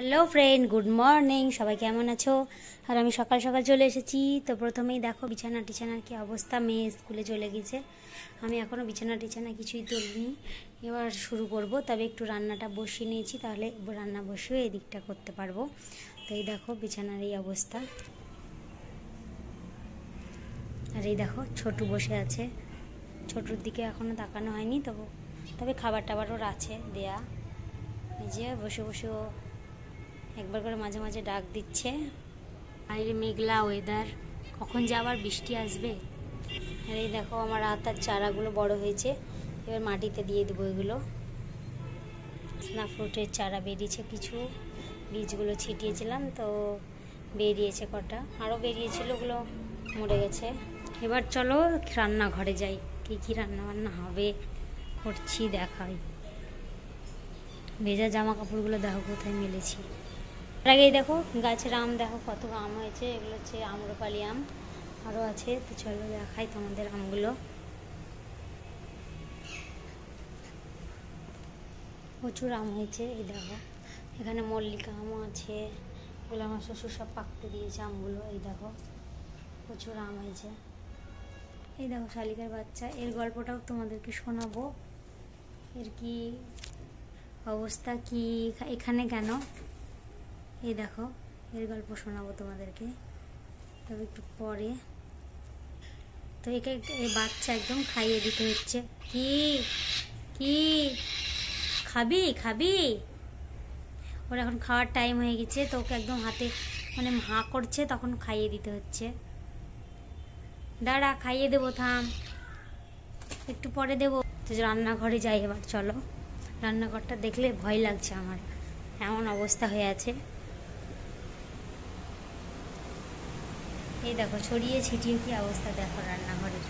Hello friend, good morning. সবাই কেমন আছো? আর আমি সকাল সকাল চলে এসেছি। তো প্রথমেই দেখো বিছানার কি অবস্থা। মেয়ে স্কুলে চলে গেছে, আমি এখনও বিছানা কিছুই তুলিনি। এবার শুরু করব, তবে একটু রান্নাটা বসিয়ে নিয়েছি, তাহলে রান্না বসিয়ে এই দিকটা করতে পারবো। তো এই দেখো বিছানার এই অবস্থা। আর এই দেখো ছোটু বসে আছে, ছোটুর দিকে এখনও তাকানো হয়নি। তবে খাবার টাবার ওর আছে দেয়া। এই যে বসে বসে ও একবার করে মাঝে মাঝে ডাক দিচ্ছে। বাইরে মেঘলা ওয়েদার, কখন যে আবার বৃষ্টি আসবে। আর এই দেখো আমার আতার চারাগুলো বড় হয়েছে, এবার মাটিতে দিয়ে দেবো এগুলো। স্না ফ্রুটের চারা বেরিয়েছে কিছু, বীজগুলো ছিটিয়েছিলাম তো বেরিয়েছে কটা, আরও বেরিয়েছিল, ওগুলো মরে গেছে। এবার চলো রান্নাঘরে যাই, কী কী রান্না বান্না হবে করছি দেখাই। ভেজা জামা কাপড়গুলো দেখো কোথায় মেলেছি। তার আগেই দেখো গাছের আম, দেখো কত আম হয়েছে। এগুলো হচ্ছে আম্রপালি আম, আরও আছে। তো চলো দেখাই তোমাদের আমগুলো। প্রচুর আম হয়েছে। এই দেখো এখানে মল্লিকা আমও আছে, এগুলো আমার শ্বশুর সব পাকতে দিয়েছে আমগুলো। এই দেখো প্রচুর আম হয়েছে। এই দেখো শালিকার বাচ্চা, এর গল্পটাও তোমাদেরকে শোনাবো। এর কি অবস্থা, কি এখানে কেন, এই দেখো এর গল্প শোনাবো তোমাদেরকে, তবে একটু পরে। তো একে এই বাচ্চা একদম খাইয়ে দিতে হচ্ছে। কি কি খাবি খাবি, ওর এখন খাওয়ার টাইম হয়ে গেছে, তো ওকে একদম হাতে মানে হাঁ করছে, তখন খাইয়ে দিতে হচ্ছে। দাঁড়া খাইয়ে দেবো, থাম একটু পরে দেবো। তো রান্নাঘরে যাই এবার, চলো। রান্নাঘরটা দেখলে ভয় লাগছে আমার, এমন অবস্থা হয়ে আছে। এই দেখো ছড়িয়ে ছিটিয়ে কি অবস্থা দেখো রান্নাঘরের।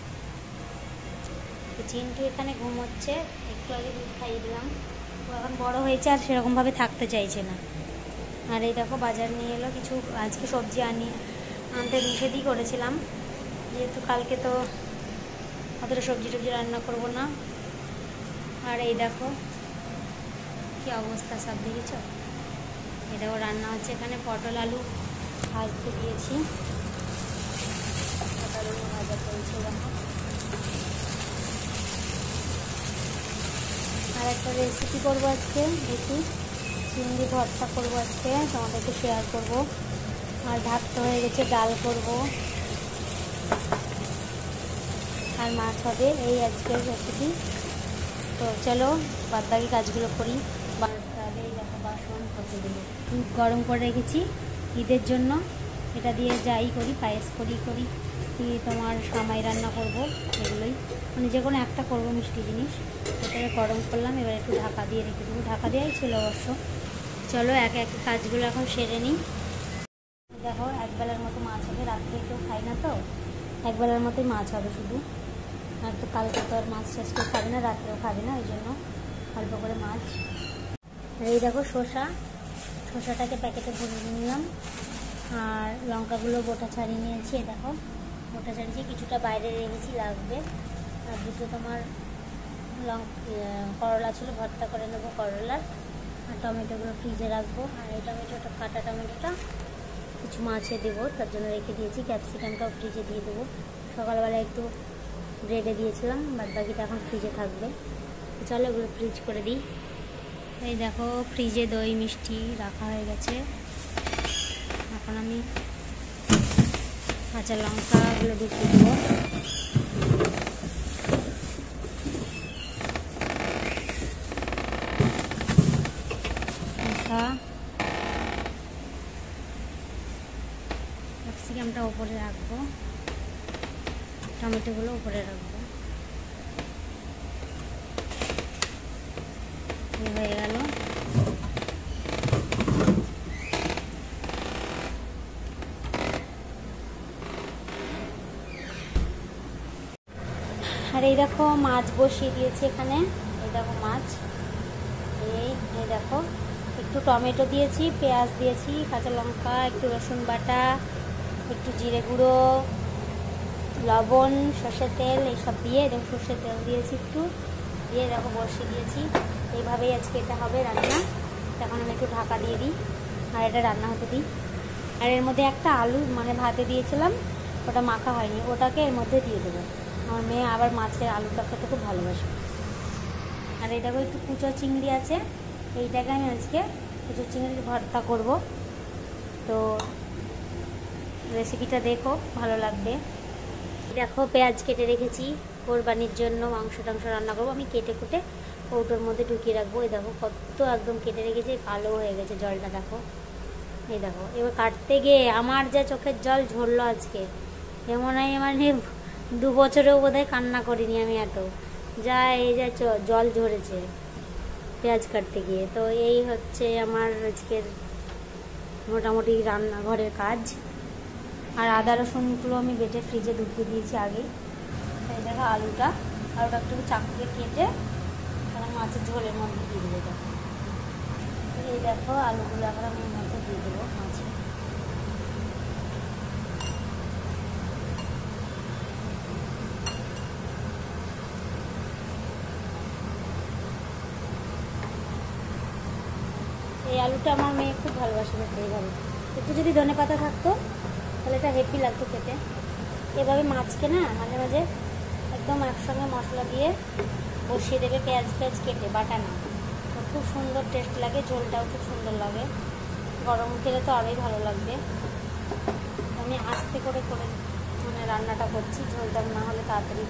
চিন্টু এখানে ঘুমোচ্ছে, একটু আগে দুধ খাইয়ে দিলাম, ও এখন বড় হয়েছে আর সেরকমভাবে থাকতে চাইছে না। আর এই দেখো বাজার নিয়ে এলো কিছু, আজকে সবজি আনতে নিষেধই করেছিলাম, যেহেতু কালকে তো অতটা সবজি টবজি রান্না করবো না। আর এই দেখো কি অবস্থা সব দেখেছ। এই দেখো রান্না হচ্ছে, এখানে পটল আলু ভাজতে দিয়েছি, পটল আলু ভাজা চলছে। দেখো আর একটা রেসিপি করবো আজকে, দেখি চিংড়ি ভর্তা করবো আজকে, তোমাদেরকে শেয়ার করবো। আর ভাত তো হয়ে গেছে, ডাল করব আর মাছ হবে, এই আজকের রেসিপি। তো চলো বাদবাকি কাজগুলো করি। এই দেখো বাসন কত দিলো, দুধ গরম করে রেখেছি ঈদের জন্য, এটা দিয়ে যাই করি, পায়েস করি তোমার সামাই রান্না করব, এগুলোই মানে যে কোনো একটা করবো মিষ্টি জিনিস। এটাকে গরম করলাম, এবার একটু ঢাকা দিয়ে রেখে দেবো, ঢাকা দেওয়াই ছিল অবশ্য। চলো এক এক কাজগুলো এখন সেরে নিই। দেখো একবেলার মতো মাছ হবে, রাত্রে কেউ খাই না, তো একবেলার মতোই মাছ হবে শুধু। আর তো কালকে তো আর মাছ শেষ কেউ খাবে না, রাত্রেও খাবে না, ওই জন্য অল্প করে মাছ। আর এই দেখো শসাটাকে প্যাকেটে ভরে নিলাম, আর লঙ্কাগুলো বোটা ছাড়িয়ে নিয়েছি। এই দেখো বোটা ছাড়িয়েছি, কিছুটা বাইরে রেখেছি লাগবে। আর দুটো তোমার করলা ছিল, ভর্তা করে নেবো করলার। আর টমেটোগুলো ফ্রিজে রাখবো। আর এই টমেটোটা, কাটা টমেটোটা কিছু মাছে দেবো, তার জন্য রেখে দিয়েছি। ক্যাপসিকামটাও ফ্রিজে দিয়ে দেবো, সকালবেলা একটু ব্রেডে দিয়েছিলাম, বাদ বাকিটা এখন ফ্রিজে থাকবে। চলো এগুলো ফ্রিজ করে দিই। এই দেখো ফ্রিজে দই মিষ্টি রাখা হয়ে গেছে। এখন আমি কাঁচা লঙ্কাগুলো ঢুকিয়ে দেবো। ক্যাপসিকামটা উপরে রাখবো, টমেটোগুলো উপরে রাখবো। হয়ে গেল। আর এই দেখো মাছ বসিয়ে দিয়েছি এখানে, এই দেখো মাছ, এই দেখো একটু টমেটো দিয়েছি, পেঁয়াজ দিয়েছি, কাঁচা লঙ্কা, একটু রসুন বাটা, একটু জিরে গুঁড়ো, লবণ, সর্ষের তেল এইসব দিয়ে, দেখো সর্ষের তেল দিয়েছি একটু দিয়ে, দেখো বসিয়ে দিয়েছি। এইভাবেই আজকে এটা হবে রান্না। এখন আমি একটু ঢাকা দিয়ে দিই। আর এটা রান্না হতে দিই। আর এর মধ্যে একটা আলু মানে ভাতে দিয়েছিলাম, ওটা মাখা হয়নি, ওটাকে এর মধ্যে দিয়ে দেবো। আমার মেয়ে আবার মাছের আলুটা খেতে খুব ভালোবাসে। আর এই দেখো একটু কুচো চিংড়ি আছে, এইটাকে আমি আজকে কুচো চিংড়ির ভর্তা করব। তো রেসিপিটা দেখো, ভালো লাগবে। দেখো পেঁয়াজ কেটে রেখেছি, কোরবানির জন্য মাংস টাংস রান্না করবো। আমি কেটে কুটে কৌটোর মধ্যে ঢুকিয়ে রাখবো। এই দেখো কত একদম কেটে রেখেছি, কালো হয়ে গেছে জলটা, দেখো। এই দেখো এবার কাটতে গিয়ে আমার যা চোখের জল ঝরলো আজকে, এমন হয় মানে 2 বছরেও বোধহয় কান্না করিনি আমি এত, যা এই যা জল ঝরেছে পেঁয়াজ কাটতে গিয়ে। তো এই হচ্ছে আমার আজকের মোটামুটি রান্নাঘরের কাজ। আর আদা রসুনগুলো আমি বেটে ফ্রিজে ঢুকিয়ে দিয়েছি আগেই। এই দেখো আলুটা একটু চাকুকে কেটে মাছের ঝোলের মধ্যে দিয়ে দেবো। দেখো এই দেখো আলুগুলো এখন আমি এর মধ্যে দিয়ে দেবো মাছে। এই আলুটা আমার মেয়ে খুব ভালোবাসে খেতে। এইভাবে একটু যদি ধনেপাতা থাকতো তাহলে এটা হেভি লাগতো খেতে। এভাবে মাছকে না মাঝে মাঝে একদম একসঙ্গে মশলা দিয়ে বসিয়ে দেবে, পেঁয়াজ কেটে বাটা না, তো খুব সুন্দর টেস্ট লাগে, ঝোলটাও খুব সুন্দর লাগে। গরম খেলে তো আরোই ভালো লাগবে। আমি আস্তে করে মানে রান্নাটা করছি, ঝোলটা না হলে তাড়াতাড়ি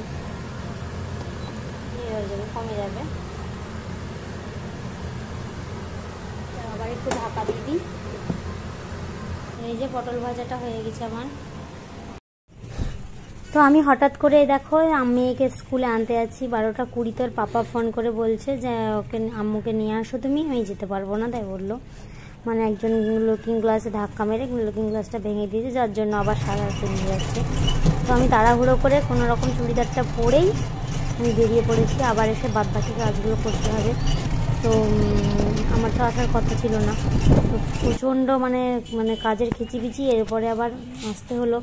ইয়ে হয়ে যাবে, কমে যাবে। আবার একটু ঢাকা দিয়ে দিই। এই যে পটল ভাজাটা হয়ে গেছে আমার। তো আমি হঠাৎ করে দেখো মেয়েকে স্কুলে আনতে যাচ্ছি, 12টা 20 তোর পাপা ফোন করে বলছে যে ওকে আম্মুকে নিয়ে আসো তুমি। আমি যেতে পারবো না, তাই বললো। মানে একজন লুকিং গ্লাসে ধাক্কা মেরে লুকিং গ্লাসটা ভেঙে দিয়েছে, যার জন্য আবার সারা নিয়ে যাচ্ছে। তো আমি তাড়াহুড়ো করে কোনো রকম চুড়িদারটা পরেই আমি বেরিয়ে পড়েছি। আবার এসে বাদবাকি কাজগুলো করতে হবে। তো আমার তো আসার কথা ছিল না, তো প্রচণ্ড মানে কাজের খিচিবিচি। এরপরে আবার আসতে হলো,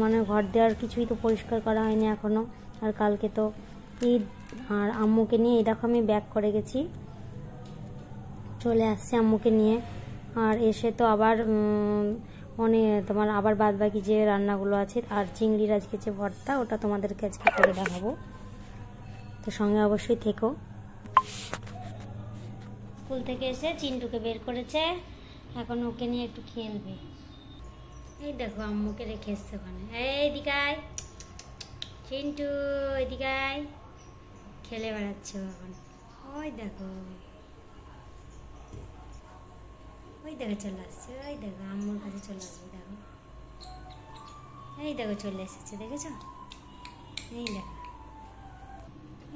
মানে ঘর দেওয়ার কিছুই তো পরিষ্কার করা হয়নি এখনও। আর কালকে তো ঈদ। আর আম্মুকে নিয়ে এই দেখো আমি ব্যাক করে গেছি, চলে আসছে আম্মুকে নিয়ে। আর এসে তো আবার তোমার আবার বাদ বাকি যে রান্নাগুলো আছে, আর চিংড়ির আজকে যে ভর্তা, ওটা তোমাদেরকে আজকে করে দেখাবো। তো সঙ্গে অবশ্যই থেকো। স্কুল থেকে এসে চিন্টুকে বের করেছে, এখন ওকে নিয়ে একটু খেলবে। এই দেখো আম্মুকে রেখে এসছে ওখানে। এই দিকায় চিন্টু, এদিকায় খেলে বেড়াচ্ছে এখন। ওই দেখো চলে আসছে, ওই দেখো আম্মুর কাছে চলে আসবে। দেখো এই দেখো চলে এসেছে, দেখেছ?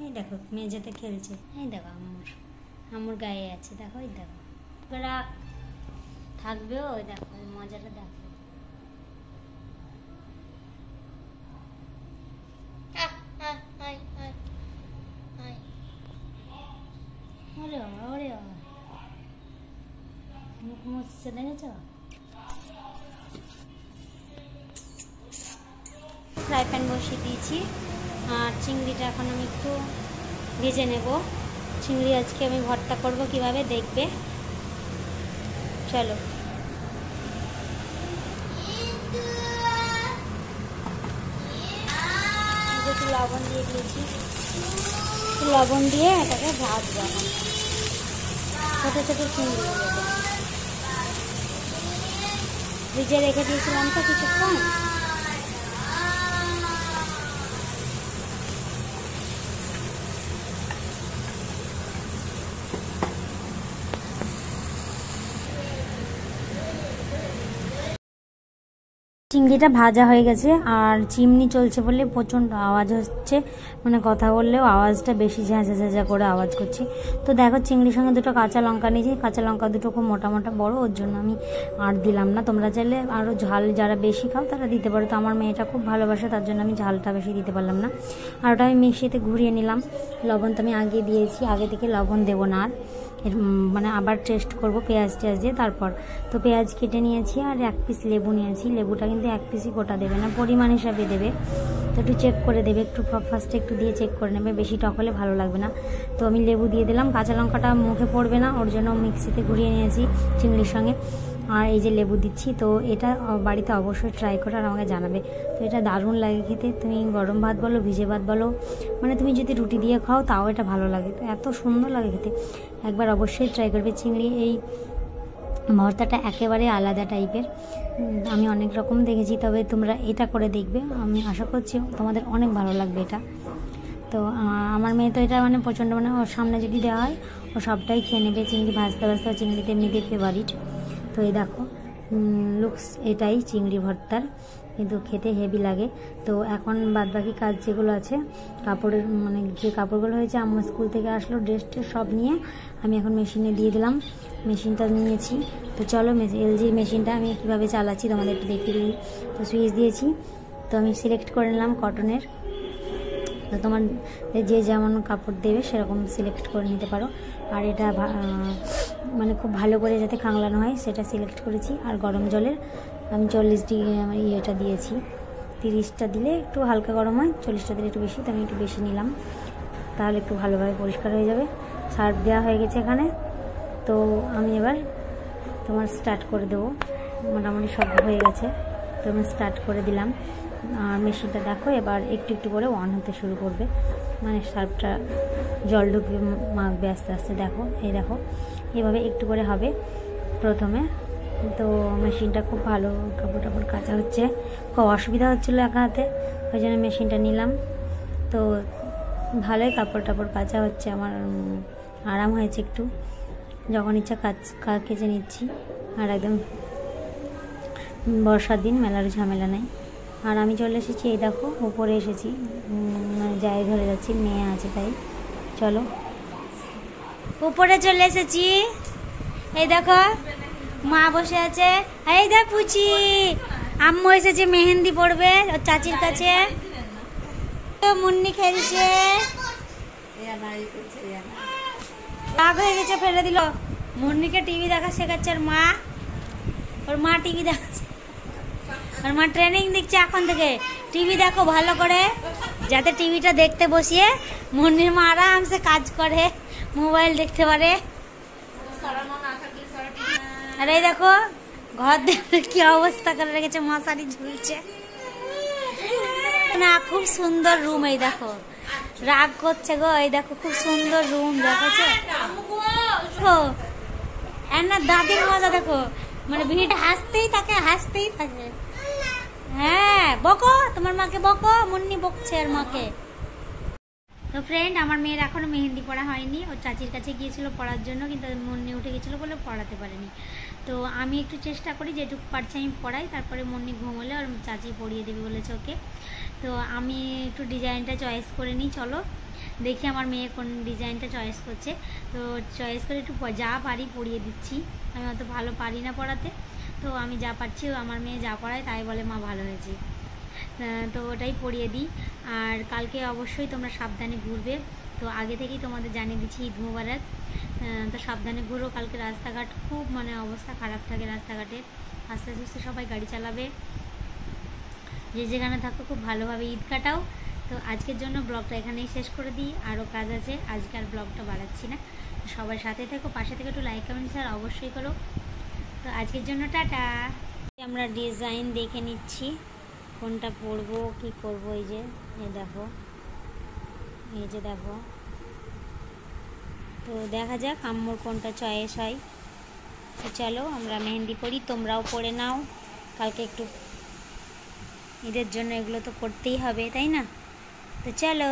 এই দেখো মেঝেতে খেলছে। এই দেখো আম্মুর গায়ে আছে, দেখো। এই দেখো রাখ থাকবে, ওই দেখো মজাটা দেখো। ওরে মুখ মুছছে, দেখেছ? ফ্রাই প্যান বসিয়ে দিয়েছি, আর চিংড়িটা এখন আমি একটু ভেজে নেব। চিংড়ি আজকে আমি ভর্তা করব, কিভাবে দেখবে চলো। একটু লবণ দিয়ে দিয়েছি, লবণ দিয়ে এটাকে ভাজবো। এখন ছোটো ছোটো চিংড়ি ভিজে রেখে দিয়েছিলাম তো কিছুক্ষণ। চিংড়িটা ভাজা হয়ে গেছে, আর চিমনি চলছে বলে প্রচণ্ড আওয়াজ হচ্ছে, মানে কথা বললেও আওয়াজটা বেশি ঝাঁঝা ঝাঁঝা করে আওয়াজ করছে। তো দেখো চিংড়ির সঙ্গে 2টো কাঁচা লঙ্কা নিয়েছি, কাঁচা লঙ্কা 2টো খুব মোটা মোটা বড়, ওর জন্য আমি আর দিলাম না। তোমরা চাইলে আরও ঝাল যারা বেশি খাও তারা দিতে পারো। তো আমার মেয়েটা খুব ভালোবাসে, তার জন্য আমি ঝালটা বেশি দিতে পারলাম না। আর ওটা আমি মিক্সিতে ঘুরিয়ে নিলাম। লবণ তো আমি আগে দিয়েছি, আগে থেকে লবণ দেবো না আর, মানে আবার টেস্ট করব পেঁয়াজ দিয়ে তারপর। তো পেঁয়াজ কেটে নিয়েছি, আর 1 পিস লেবু নিয়েছি। লেবুটা কিন্তু 1 পিসই গোটা দেবে না, পরিমাণ হিসাবে দেবে। তো একটু চেক করে দেবে, একটু ফার্স্টে একটু দিয়ে চেক করে নেবে, বেশি টক হলে ভালো লাগবে না। তো আমি লেবু দিয়ে দিলাম। কাঁচা লঙ্কাটা মুখে পড়বে না, ওর জন্য মিক্সিতে ঘুরিয়ে নিয়েছি চিংড়ির সঙ্গে। আর এই যে লেবু দিচ্ছি। তো এটা বাড়িতে অবশ্যই ট্রাই করে আর আমাকে জানাবে। তো এটা দারুণ লাগে খেতে, তুমি গরম ভাত বলো, ভিজে ভাত বলো, মানে তুমি যদি রুটি দিয়ে খাও তাও এটা ভালো লাগে, তো এত সুন্দর লাগে খেতে। একবার অবশ্যই ট্রাই করবে। চিংড়ি এই ভর্তাটা একেবারে আলাদা টাইপের, আমি অনেক রকম দেখেছি, তবে তোমরা এটা করে দেখবে, আমি আশা করছি তোমাদের অনেক ভালো লাগবে এটা। তো আমার মেয়ে তো এটা মানে প্রচণ্ড, মানে ওর সামনে যদি দেওয়া হয় ও সবটাই খেয়ে নেবে। চিংড়ি ভাজতে ভাজতে চিংড়িতে এমনিতে ফেভারিট। তো এই দেখো লুকস এটাই চিংড়ি ভর্তার, কিন্তু খেতে হেভি লাগে। তো এখন বাদবাকি কাজ যেগুলো আছে, কাপড়ের মানে যে কাপড়গুলো হয়েছে, আমার স্কুল থেকে আসলো ড্রেস ট্রেস সব নিয়ে আমি এখন মেশিনে দিয়ে দিলাম। মেশিনটা নিয়েছি। তো চলো এলজির মেশিনটা আমি কীভাবে চালাচ্ছি তোমাদের একটু দেখিয়ে দিই। তো সুইচ দিয়েছি, তো আমি সিলেক্ট করে নিলাম কটনের। তো তোমার যে যেমন কাপড় দেবে সেরকম সিলেক্ট করে নিতে পারো। আর এটা মানে খুব ভালো করে যাতে খাংলানো হয় সেটা সিলেক্ট করেছি। আর গরম জলের আমি 40 ডিগ্রি আমার ইয়েটা দিয়েছি, 30টা দিলে একটু হালকা গরম হয়, 40টা দিলে একটু বেশি, তো আমি একটু বেশি নিলাম, তাহলে একটু ভালোভাবে পরিষ্কার হয়ে যাবে। সার্ফ দেওয়া হয়ে গেছে এখানে। তো আমি এবার তোমার স্টার্ট করে দেবো, মোটামুটি সব হয়ে গেছে। তো আমি স্টার্ট করে দিলাম। আর মেশিনটা দেখো এবার একটু একটু করে অন হতে শুরু করবে, মানে সার্ফটা জল ঢুকবে, মাখবে আস্তে আস্তে। দেখো এই দেখো এভাবে একটু করে হবে প্রথমে। তো মেশিনটা খুব ভালো, কাপড় টাপড় কাচা হচ্ছে, খুব অসুবিধা হচ্ছিলো একা হাতে, ওই জন্য মেশিনটা নিলাম। তো ভালোই কাপড় টাপড় কাচা হচ্ছে, আমার আরাম হয়েছে একটু, যখন ইচ্ছা কেচে নিচ্ছি। আর একদম বর্ষার দিন মেলার ঝামেলা নেই। আর আমি চলে এসেছি, এই দেখো উপরে এসেছি, মানে যাই ধরে যাচ্ছি, মেয়ে আছে তাই। চলো উপরে চলে এসেছি, এই দেখো মা বসে আছে, এই দেখ পুচি আম্মু এসেছে মেহেন্দি পড়বে ওর চাচির কাছে। মুন্নি খেলছে, রাগ হয়ে গেছে, ফেলে দিল। মুন্নিকে টিভি দেখা শেখাচ্ছে ওর মা টিভি দেখাচ্ছে, ওর মা ট্রেনিং দিচ্ছে এখন থেকে, টিভি দেখো ভালো করে, যাতে টিভিটা দেখতে বসিয়ে মুন্নির মা আরামসে কাজ করে, মোবাইল দেখতে পারে। আর এই দেখো ঘর দেখে কি অবস্থা করে রেখেছে, মশারি ঝুলছে না, খুব সুন্দর রুম। এই দেখো রাগ করছে গো, এই দেখো খুব সুন্দর রুম দেখেছো, না দাদির মজা দেখো, মানে ভিড় হাসতেই থাকে। হ্যাঁ বকো, তোমার মাকে বকো, মুন্নি বকছে আর মাকে। তো ফ্রেন্ড, আমার মেয়ের এখনো মেহেন্দি পড়া হয়নি, ওর চাচির কাছে গিয়েছিল পড়ার জন্য, কিন্তু মুন্নি উঠে গেছিলো বলে পড়াতে পারেনি। তো আমি একটু চেষ্টা করি যেটুকু পারছি আমি পড়াই, তারপরে মুন্নি ঘুমোলে ওর চাচি পড়িয়ে দেবে বলেছে ওকে। তো আমি একটু ডিজাইনটা চয়েস করে নিই, চলো দেখি আমার মেয়ে কোন ডিজাইনটা চয়েস করছে। তো চয়েস করে একটু যা পারি পড়িয়ে দিচ্ছি, আমি অত ভালো পারি না পড়াতে, তো আমি যা পারছি, আমার মেয়ে যা পড়ায় তাই বলে মা ভালো হয়েছে, তো ওটাই পড়িয়ে দিই। আর কালকে অবশ্যই তোমরা সাবধানে ঘুরবে, তো আগে থেকেই তোমাদের জানিয়ে দিচ্ছি ঈদ মুবারক। তো সাবধানে ঘুরো, কালকে রাস্তাঘাট খুব মানে অবস্থা খারাপ থাকে রাস্তাঘাটে, আস্তে আস্তে সবাই গাড়ি চালাবে, যে যেখানে থাকো খুব ভালোভাবে ঈদ কাটাও। তো আজকের জন্য ব্লগটা এখানেই শেষ করে দিই, আরও কাজ আছে, আজকে আর ব্লগটা বাড়াচ্ছি না। সবাই সাথে থেকো, পাশে থেকে একটু লাইক কমেন্ট শেয়ার অবশ্যই করো। তো আজকের জন্য টাটা। আমরা ডিজাইন দেখে নিচ্ছি কোনটা পরবো কি করবো। এই যে দেখো, তো দেখা যাক আম্মুর কোনটা চয়েস হয়। তো চলো আমরা মেহেন্দি পরি, তোমরাও পরে নাও, কালকে একটু ঈদের জন্য এগুলো তো করতেই হবে, তাই না? তো চলো।